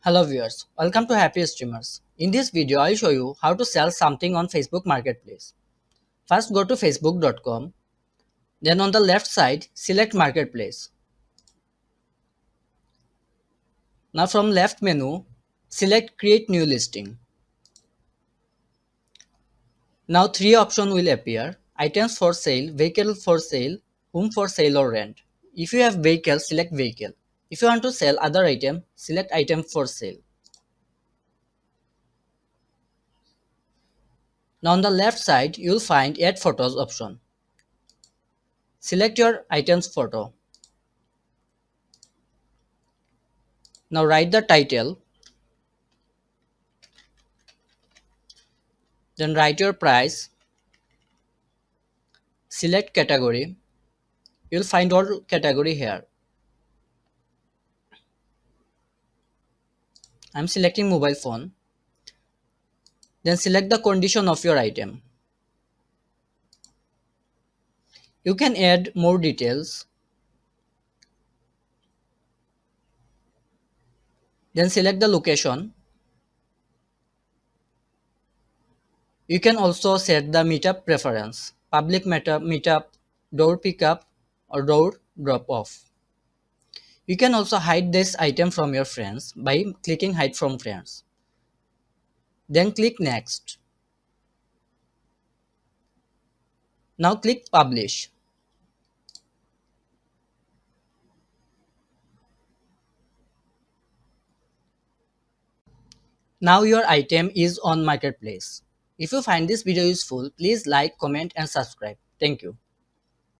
Hello viewers, welcome to Happy Streamers. In this video, I'll show you how to sell something on Facebook Marketplace. First go to facebook.com, then on the left side, select Marketplace. Now from left menu, select Create New Listing. Now three options will appear, items for sale, vehicle for sale, home for sale or rent. If you have vehicle, select vehicle. If you want to sell other item, select item for sale. Now on the left side, you'll find Add Photos option. Select your item's photo. Now write the title, then write your price, select category. You'll find all category here. I'm selecting mobile phone. Then select the condition of your item. You can add more details. Then select the location. You can also set the meetup preference, public meetup, door pickup, or door drop off. You can also hide this item from your friends by clicking hide from friends. Then click next. Now click publish. Now your item is on Marketplace. If you find this video useful, please like, comment and subscribe. Thank you.